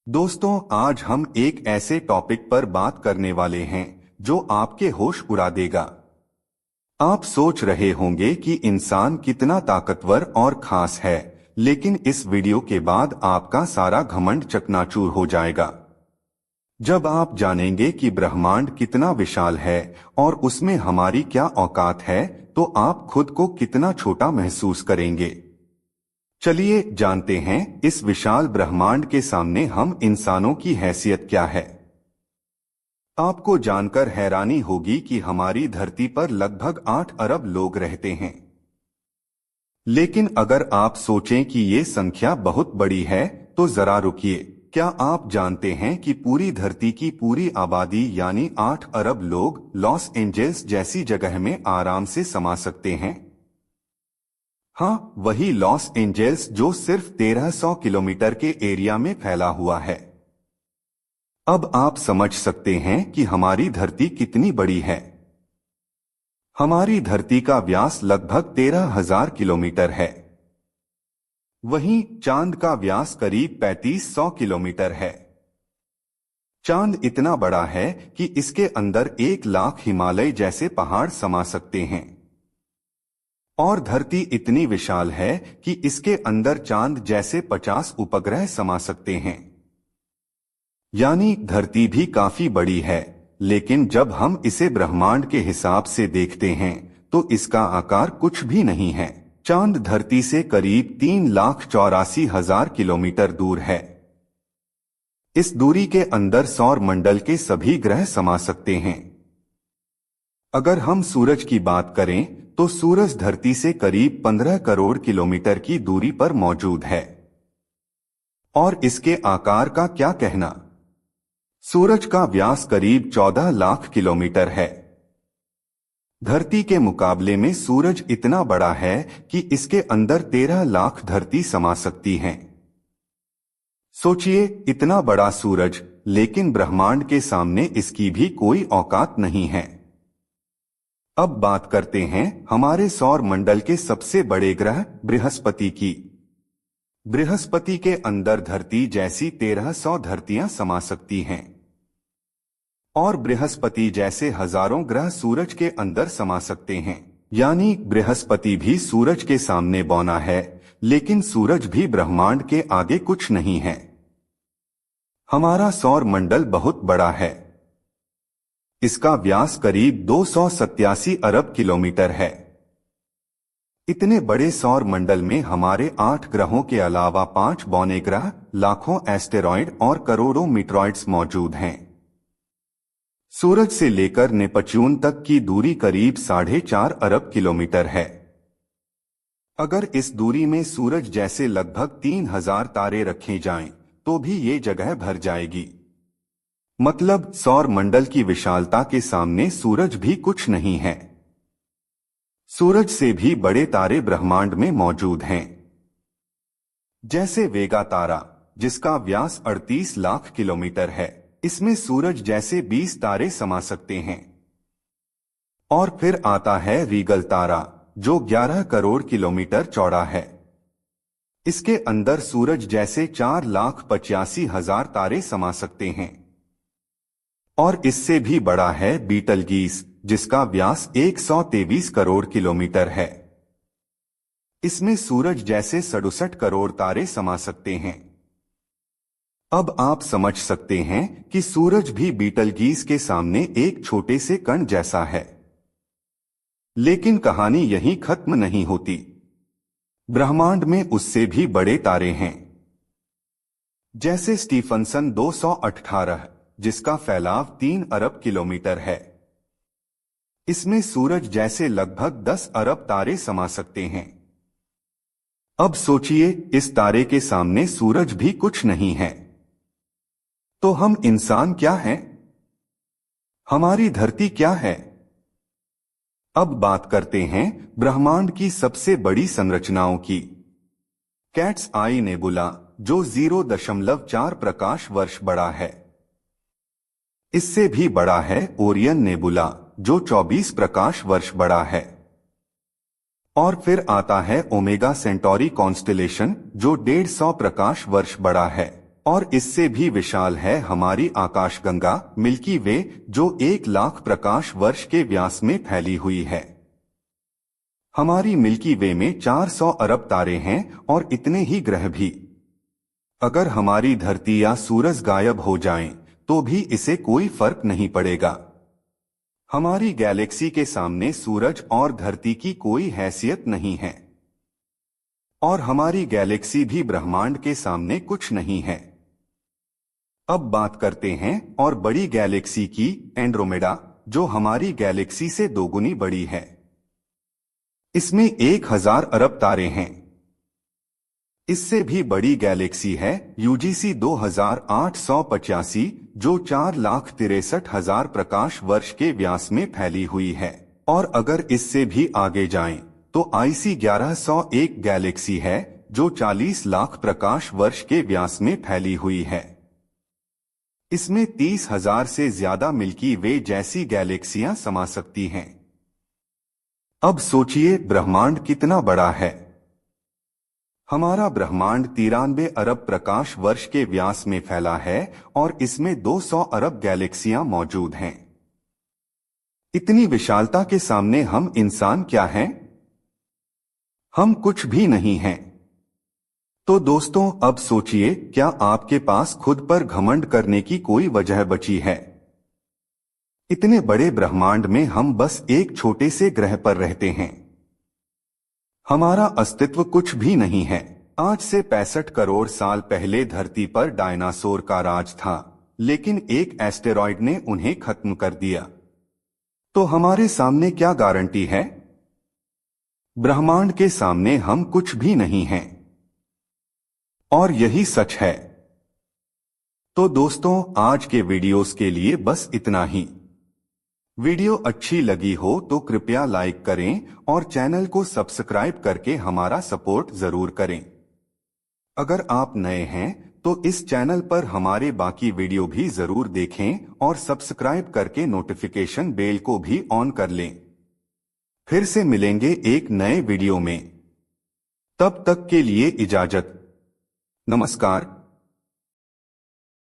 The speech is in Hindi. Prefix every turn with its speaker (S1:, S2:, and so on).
S1: दोस्तों, आज हम एक ऐसे टॉपिक पर बात करने वाले हैं जो आपके होश उड़ा देगा। आप सोच रहे होंगे कि इंसान कितना ताकतवर और खास है, लेकिन इस वीडियो के बाद आपका सारा घमंड चकनाचूर हो जाएगा। जब आप जानेंगे कि ब्रह्मांड कितना विशाल है और उसमें हमारी क्या औकात है, तो आप खुद को कितना छोटा महसूस करेंगे। चलिए जानते हैं इस विशाल ब्रह्मांड के सामने हम इंसानों की हैसियत क्या है। आपको जानकर हैरानी होगी कि हमारी धरती पर लगभग 8 अरब लोग रहते हैं। लेकिन अगर आप सोचें कि ये संख्या बहुत बड़ी है, तो जरा रुकिए। क्या आप जानते हैं कि पूरी धरती की पूरी आबादी यानी 8 अरब लोग लॉस एंजेल्स जैसी जगह में आराम से समा सकते हैं। हाँ, वही लॉस एंजेल्स जो सिर्फ 1300 किलोमीटर के एरिया में फैला हुआ है। अब आप समझ सकते हैं कि हमारी धरती कितनी बड़ी है। हमारी धरती का व्यास लगभग 13,000 किलोमीटर है। वहीं चांद का व्यास करीब 3500 किलोमीटर है। चांद इतना बड़ा है कि इसके अंदर 1 लाख हिमालय जैसे पहाड़ समा सकते हैं। और धरती इतनी विशाल है कि इसके अंदर चांद जैसे 50 उपग्रह समा सकते हैं। यानी धरती भी काफी बड़ी है, लेकिन जब हम इसे ब्रह्मांड के हिसाब से देखते हैं तो इसका आकार कुछ भी नहीं है। चांद धरती से करीब 3,84,000 किलोमीटर दूर है। इस दूरी के अंदर सौर मंडल के सभी ग्रह समा सकते हैं। अगर हम सूरज की बात करें तो सूरज धरती से करीब 15 करोड़ किलोमीटर की दूरी पर मौजूद है। और इसके आकार का क्या कहना। सूरज का व्यास करीब 14 लाख किलोमीटर है। धरती के मुकाबले में सूरज इतना बड़ा है कि इसके अंदर 13 लाख धरती समा सकती हैं। सोचिए, इतना बड़ा सूरज, लेकिन ब्रह्मांड के सामने इसकी भी कोई औकात नहीं है। अब बात करते हैं हमारे सौर मंडल के सबसे बड़े ग्रह बृहस्पति की। बृहस्पति के अंदर धरती जैसी 1300 धरतियां समा सकती हैं। और बृहस्पति जैसे हजारों ग्रह सूरज के अंदर समा सकते हैं। यानी बृहस्पति भी सूरज के सामने बौना है, लेकिन सूरज भी ब्रह्मांड के आगे कुछ नहीं है। हमारा सौर मंडल बहुत बड़ा है। इसका व्यास करीब 287 अरब किलोमीटर है। इतने बड़े सौर मंडल में हमारे 8 ग्रहों के अलावा 5 बौने ग्रह, लाखों एस्टेरॉयड और करोड़ों मीटरॉइड्स मौजूद हैं। सूरज से लेकर नेपच्यून तक की दूरी करीब 4.5 अरब किलोमीटर है। अगर इस दूरी में सूरज जैसे लगभग 3000 तारे रखे जाएं, तो भी ये जगह भर जाएगी। मतलब सौर मंडल की विशालता के सामने सूरज भी कुछ नहीं है। सूरज से भी बड़े तारे ब्रह्मांड में मौजूद हैं। जैसे वेगा तारा, जिसका व्यास 38 लाख किलोमीटर है, इसमें सूरज जैसे 20 तारे समा सकते हैं। और फिर आता है रीगल तारा, जो 11 करोड़ किलोमीटर चौड़ा है। इसके अंदर सूरज जैसे 4,85,000 तारे समा सकते हैं। और इससे भी बड़ा है बीटलगीस, जिसका व्यास 123 करोड़ किलोमीटर है। इसमें सूरज जैसे 67 करोड़ तारे समा सकते हैं। अब आप समझ सकते हैं कि सूरज भी बीटलगीस के सामने एक छोटे से कण जैसा है। लेकिन कहानी यहीं खत्म नहीं होती। ब्रह्मांड में उससे भी बड़े तारे हैं। जैसे स्टीफनसन 218, जिसका फैलाव 3 अरब किलोमीटर है। इसमें सूरज जैसे लगभग 10 अरब तारे समा सकते हैं। अब सोचिए, इस तारे के सामने सूरज भी कुछ नहीं है। तो हम इंसान क्या हैं? हमारी धरती क्या है? अब बात करते हैं ब्रह्मांड की सबसे बड़ी संरचनाओं की। कैट्स आई नेबुला, जो 0.4 प्रकाश वर्ष बड़ा है। इससे भी बड़ा है ओरियन नेबुला, जो 24 प्रकाश वर्ष बड़ा है। और फिर आता है ओमेगा सेंटोरी कॉन्स्टेलेशन, जो 150 प्रकाश वर्ष बड़ा है। और इससे भी विशाल है हमारी आकाशगंगा मिल्की वे, जो 1 लाख प्रकाश वर्ष के व्यास में फैली हुई है। हमारी मिल्की वे में 400 अरब तारे हैं और इतने ही ग्रह भी। अगर हमारी धरती या सूरज गायब हो जाएं, तो भी इसे कोई फर्क नहीं पड़ेगा। हमारी गैलेक्सी के सामने सूरज और धरती की कोई हैसियत नहीं है, और हमारी गैलेक्सी भी ब्रह्मांड के सामने कुछ नहीं है। अब बात करते हैं और बड़ी गैलेक्सी की, एंड्रोमेडा, जो हमारी गैलेक्सी से दोगुनी बड़ी है। इसमें 1000 अरब तारे हैं। इससे भी बड़ी गैलेक्सी है यूजीसी 2885, जो 4,63,000 प्रकाश वर्ष के व्यास में फैली हुई है। और अगर इससे भी आगे जाएं, तो आईसी 1101 गैलेक्सी है, जो 40 लाख प्रकाश वर्ष के व्यास में फैली हुई है। इसमें 30,000 से ज्यादा मिल्की वे जैसी गैलेक्सियां समा सकती हैं। अब सोचिए ब्रह्मांड कितना बड़ा है। हमारा ब्रह्मांड 93 अरब प्रकाश वर्ष के व्यास में फैला है और इसमें 200 अरब गैलेक्सियां मौजूद हैं। इतनी विशालता के सामने हम इंसान क्या हैं? हम कुछ भी नहीं हैं। तो दोस्तों, अब सोचिए, क्या आपके पास खुद पर घमंड करने की कोई वजह बची है? इतने बड़े ब्रह्मांड में हम बस एक छोटे से ग्रह पर रहते हैं। हमारा अस्तित्व कुछ भी नहीं है। आज से 65 करोड़ साल पहले धरती पर डायनासोर का राज था, लेकिन एक एस्टेरॉयड ने उन्हें खत्म कर दिया। तो हमारे सामने क्या गारंटी है? ब्रह्मांड के सामने हम कुछ भी नहीं हैं। और यही सच है। तो दोस्तों, आज के वीडियोस के लिए बस इतना ही। वीडियो अच्छी लगी हो तो कृपया लाइक करें और चैनल को सब्सक्राइब करके हमारा सपोर्ट जरूर करें। अगर आप नए हैं तो इस चैनल पर हमारे बाकी वीडियो भी जरूर देखें और सब्सक्राइब करके नोटिफिकेशन बेल को भी ऑन कर लें। फिर से मिलेंगे एक नए वीडियो में। तब तक के लिए इजाजत। नमस्कार।